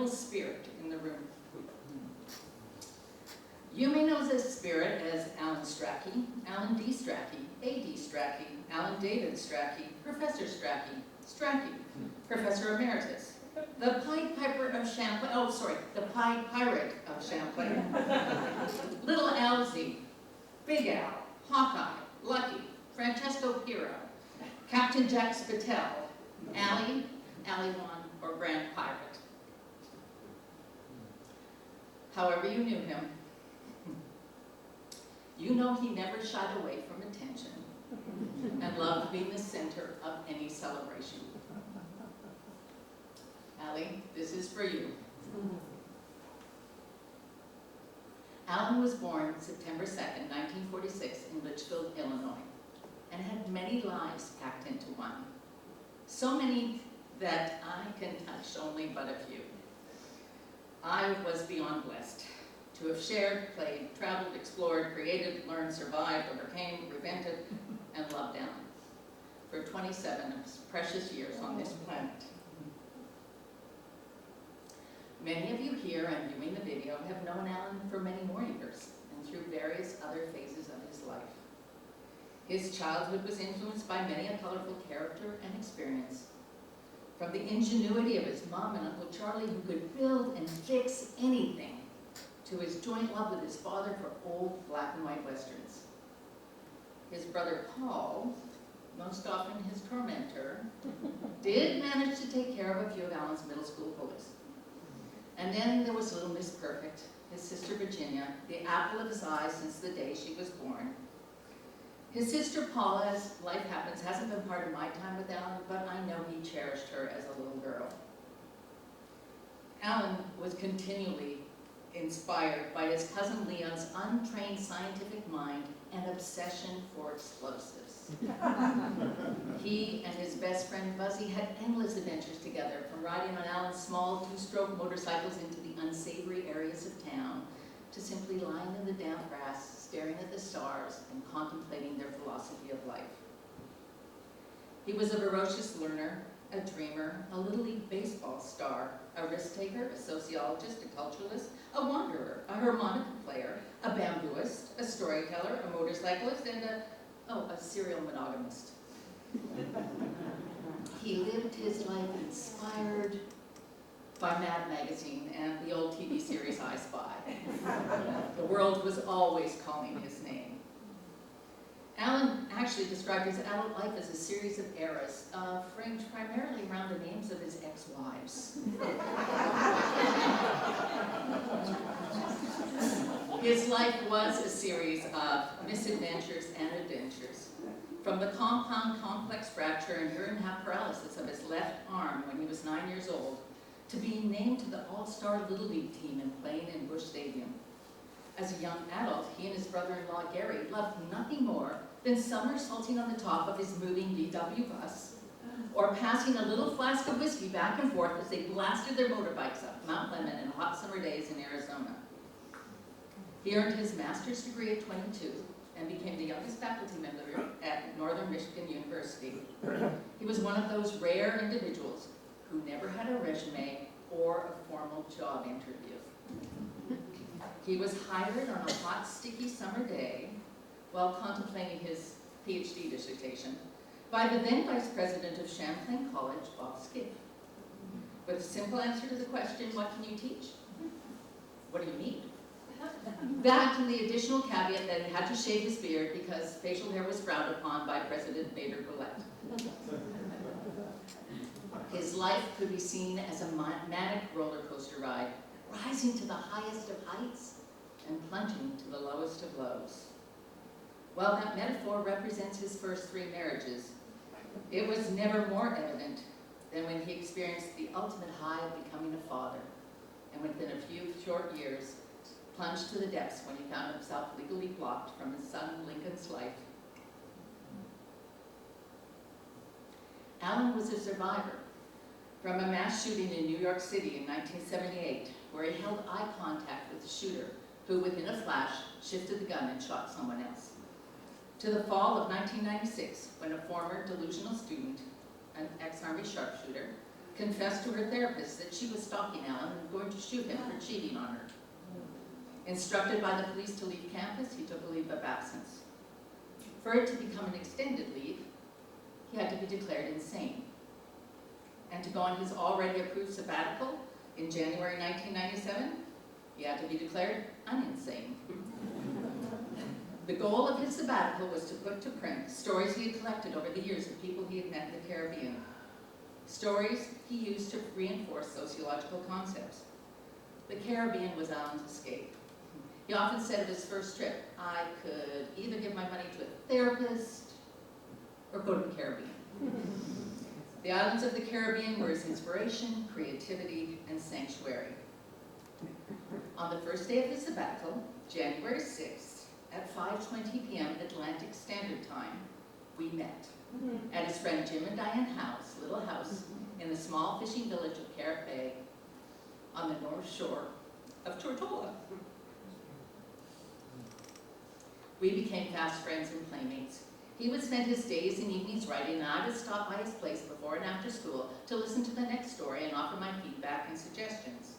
little spirit in the room. You may know this spirit as Alan Stracke, Alan D. Stracke, A.D. Stracke, Alan David Stracke, Professor Stracke, Stracke, Professor Emeritus, the Pied Piper of Champlain, oh sorry, the Pied Pirate of Champlain, Little Alzy, Big Al, Hawkeye, Lucky, Francesco Piro, Captain Jack Spittel, Allie, Wan, or Grand Pirate. However you knew him, you know he never shied away from attention and loved being the center of any celebration. Allie, this is for you. Alan was born September 2nd, 1946 in Litchfield, Illinois, and had many lives packed into one. So many that I can touch only but a few. I was beyond blessed to have shared, played, traveled, explored, created, learned, survived, overcame, repented, and loved Alan for 27 of his precious years on this planet. Many of you here and viewing the video have known Alan for many more years and through various other phases of his life. His childhood was influenced by many a colorful character and experience. From the ingenuity of his mom and Uncle Charlie, who could build and fix anything, to his joint love with his father for old black and white westerns. His brother Paul, most often his tormentor, did manage to take care of a few of Alan's middle school bullies. And then there was little Miss Perfect, his sister Virginia, the apple of his eye since the day she was born. His sister Paula, as life happens, hasn't been part of my time with Alan, but I know he cherished her as a little girl. Alan was continually inspired by his cousin Leon's untrained scientific mind and obsession for explosives. He and his best friend Buzzy had endless adventures together, from riding on Alan's small two-stroke motorcycles into the unsavory areas of town, to simply lying in the damp grass, staring at the stars and contemplating their philosophy of life. He was a voracious learner, a dreamer, a Little League baseball star, a risk-taker, a sociologist, a culturalist, a wanderer, a harmonica player, a bambooist, a storyteller, a motorcyclist, and a serial monogamist. He lived his life inspired by Mad Magazine and the old TV series I Spy. The world was always calling his name. Alan actually described his adult life as a series of eras, framed primarily around the names of his ex-wives. His life was a series of misadventures and adventures. From the compound complex fracture and year-and-a-half paralysis of his left arm when he was 9 years old, to being named to the All-Star Little League team and playing in Busch Stadium. As a young adult, he and his brother-in-law Gary loved nothing more than somersaulting on the top of his moving VW bus, or passing a little flask of whiskey back and forth as they blasted their motorbikes up Mount Lemmon in hot summer days in Arizona. He earned his master's degree at 22 and became the youngest faculty member at Northern Michigan University. He was one of those rare individuals who never had a resume or a formal job interview. He was hired on a hot, sticky summer day while contemplating his PhD dissertation by the then Vice President of Champlain College, Bob Skiff, with a simple answer to the question, what can you teach? What do you need? That and the additional caveat that he had to shave his beard because facial hair was frowned upon by President Bader Gillette. His life could be seen as a manic roller coaster ride, rising to the highest of heights and plunging to the lowest of lows. While that metaphor represents his first 3 marriages, it was never more evident than when he experienced the ultimate high of becoming a father, and within a few short years, plunged to the depths when he found himself legally blocked from his son Lincoln's life. Alan was a survivor from a mass shooting in New York City in 1978, where he held eye contact with the shooter, who within a flash shifted the gun and shot someone else. To the fall of 1996, when a former delusional student, an ex-Army sharpshooter, confessed to her therapist that she was stalking Alan and going to shoot him for cheating on her. Instructed by the police to leave campus, he took a leave of absence. For it to become an extended leave, he had to be declared insane. And to go on his already approved sabbatical in January 1997, he had to be declared uninsane. The goal of his sabbatical was to put to print stories he had collected over the years of people he had met in the Caribbean. Stories he used to reinforce sociological concepts. The Caribbean was Alan's escape. He often said of his first trip, I could either give my money to a therapist or go to the Caribbean. The islands of the Caribbean were his inspiration, creativity, and sanctuary. On the first day of his sabbatical, January 6th, at 5:20 p.m. Atlantic Standard Time, we met at his friend Jim and Diane Howe's little house in the small fishing village of Carrot Bay on the north shore of Tortola. We became fast friends and playmates. He would spend his days and evenings writing, and I would stop by his place before and after school to listen to the next story and offer my feedback and suggestions.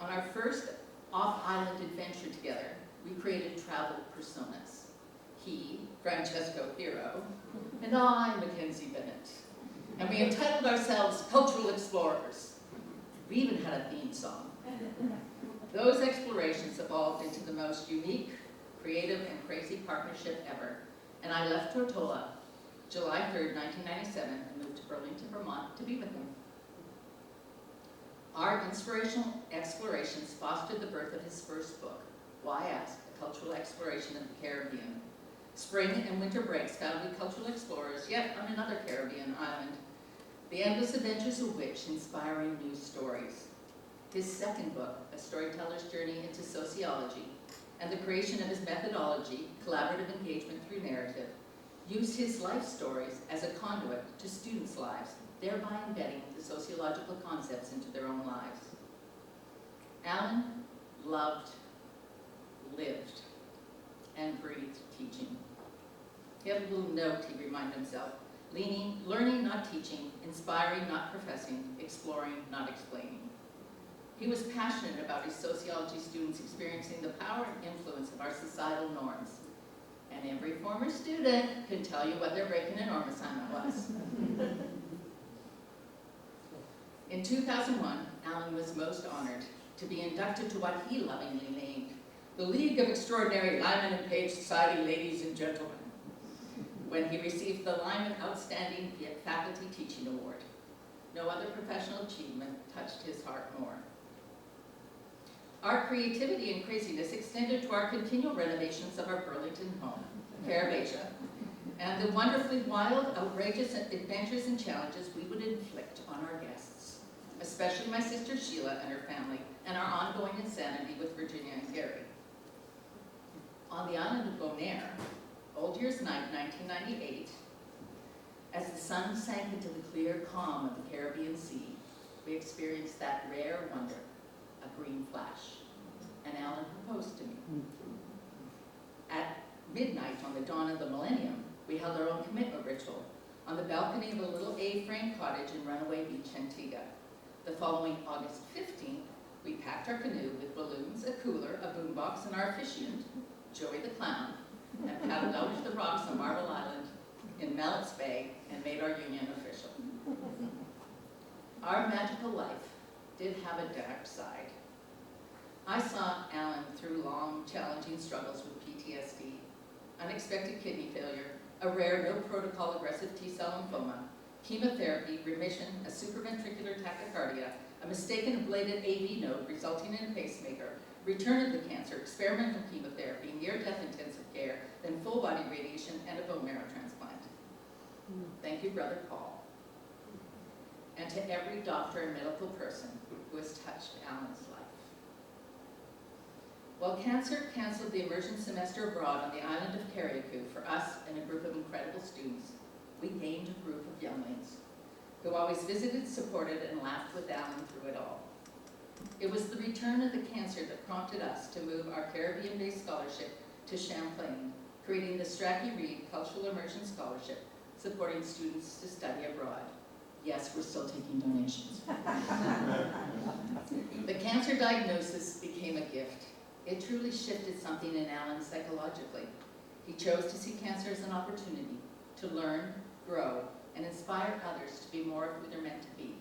On our first off-island adventure together, we created travel personas. He, Francesco Firo, and I, Mackenzie Bennett. And we entitled ourselves Cultural Explorers. We even had a theme song. Those explorations evolved into the most unique, creative, and crazy partnership ever. And I left Tortola July 3rd, 1997, and moved to Burlington, Vermont to be with him. Our inspirational explorations fostered the birth of his first book, Why Ask? A Cultural Exploration of the Caribbean. Spring and winter breaks found we cultural explorers yet on another Caribbean island. The endless adventures of which inspiring new stories. His second book, A Storyteller's Journey into Sociology, and the creation of his methodology, Collaborative Engagement Through Narrative, used his life stories as a conduit to students' lives, thereby embedding the sociological concepts into their own lives. Alan loved, lived, and breathed teaching. He had a little note he reminded himself, learning, not teaching, inspiring, not professing, exploring, not explaining. He was passionate about his sociology students experiencing the power and influence of our societal norms. And every former student can tell you what their break and norm assignment was. In 2001, Alan was most honored to be inducted to what he lovingly named the League of Extraordinary Lyman and Page Society Ladies and Gentlemen, when he received the Lyman Outstanding Faculty Teaching Award. No other professional achievement touched his heart more. Our creativity and craziness extended to our continual renovations of our Burlington home, Carabasia, and the wonderfully wild, outrageous adventures and challenges we would inflict on our guests, especially my sister Sheila and her family, and our ongoing insanity with Virginia and Gary. On the island of Bonaire, Old Year's Night, 1998, as the sun sank into the clear calm of the Caribbean Sea, we experienced that rare wonder, a green flash, and Alan proposed to me. At midnight on the dawn of the millennium, we held our own commitment ritual on the balcony of a little A-frame cottage in Runaway Beach, Antigua. The following August 15th, we packed our canoe with balloons, a cooler, a boombox, and our officiant, Joey the Clown, and paddled out to the rocks on Marble Island in Mallett's Bay and made our union official. Our magical life did have a dark side. I saw Alan through long, challenging struggles with PTSD, unexpected kidney failure, a rare, no-protocol aggressive T-cell lymphoma, chemotherapy, remission, a supraventricular tachycardia, a mistaken ablated AV node resulting in a pacemaker, return of the cancer, experimental chemotherapy, near-death intensive care, then full-body radiation, and a bone marrow transplant. Thank you, Brother Paul. And to every doctor and medical person who has touched Alan's life. While cancer canceled the immersion semester abroad on the island of Carriacou for us and a group of incredible students, we gained a group of younglings who always visited, supported, and laughed with Alan through it all. It was the return of the cancer that prompted us to move our Caribbean-based scholarship to Champlain, creating the Stracke Cultural Immersion Scholarship, supporting students to study abroad. Yes, we're still taking donations. The cancer diagnosis became a gift. It truly shifted something in Alan psychologically. He chose to see cancer as an opportunity to learn, grow, and inspire others to be more of who they're meant to be.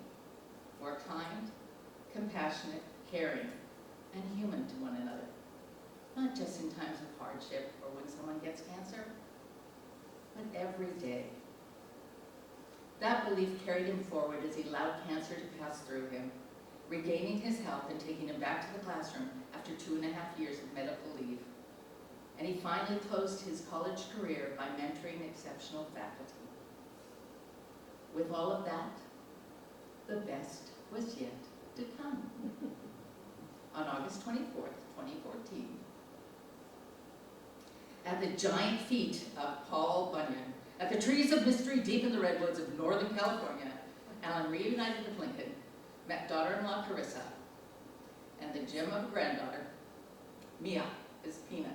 More kind, compassionate, caring, and human to one another. Not just in times of hardship or when someone gets cancer, but every day. That belief carried him forward as he allowed cancer to pass through him, regaining his health and taking him back to the classroom after 2.5 years of medical leave. And he finally closed his college career by mentoring exceptional faculty. With all of that, the best was yet to come. On August 24th, 2014, at the giant feet of Paul Bunyan, at the trees of mystery deep in the redwoods of Northern California, Alan reunited with Lincoln, met daughter-in-law Carissa, and the gem of a granddaughter, Mia, his peanut.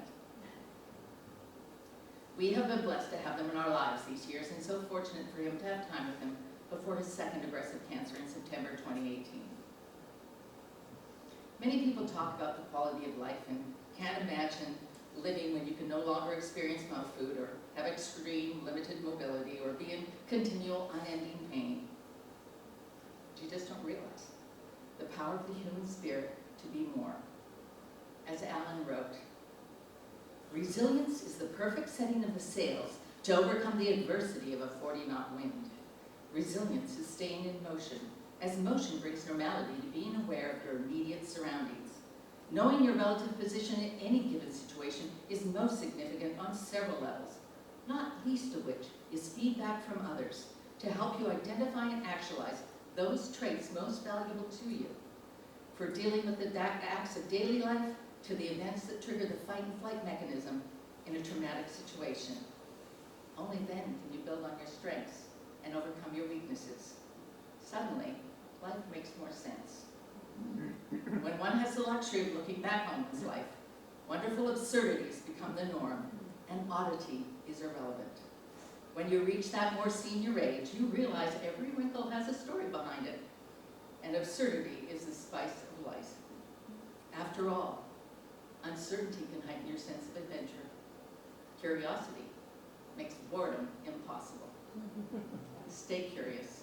We have been blessed to have them in our lives these years, and so fortunate for him to have time with him before his second aggressive cancer in September 2018. Many people talk about the quality of life and can't imagine living when you can no longer experience mouth food or have extreme limited mobility or be in continual unending pain. But you just don't realize the power of the human spirit to be more. As Alan wrote, resilience is the perfect setting of the sails to overcome the adversity of a 40-knot wind. Resilience is staying in motion, as motion brings normality to being aware of your immediate surroundings. Knowing your relative position in any given situation is most significant on several levels, not least of which is feedback from others to help you identify and actualize those traits most valuable to you. For dealing with the acts of daily life to the events that trigger the fight and flight mechanism in a traumatic situation. Only then can you build on your strengths and overcome your weaknesses. Suddenly, life makes more sense. When one has the luxury of looking back on one's life, wonderful absurdities become the norm, and oddity is irrelevant. When you reach that more senior age, you realize every wrinkle has a story behind it, and absurdity is the spice of life. After all, uncertainty can heighten your sense of adventure. Curiosity makes boredom impossible. Stay curious.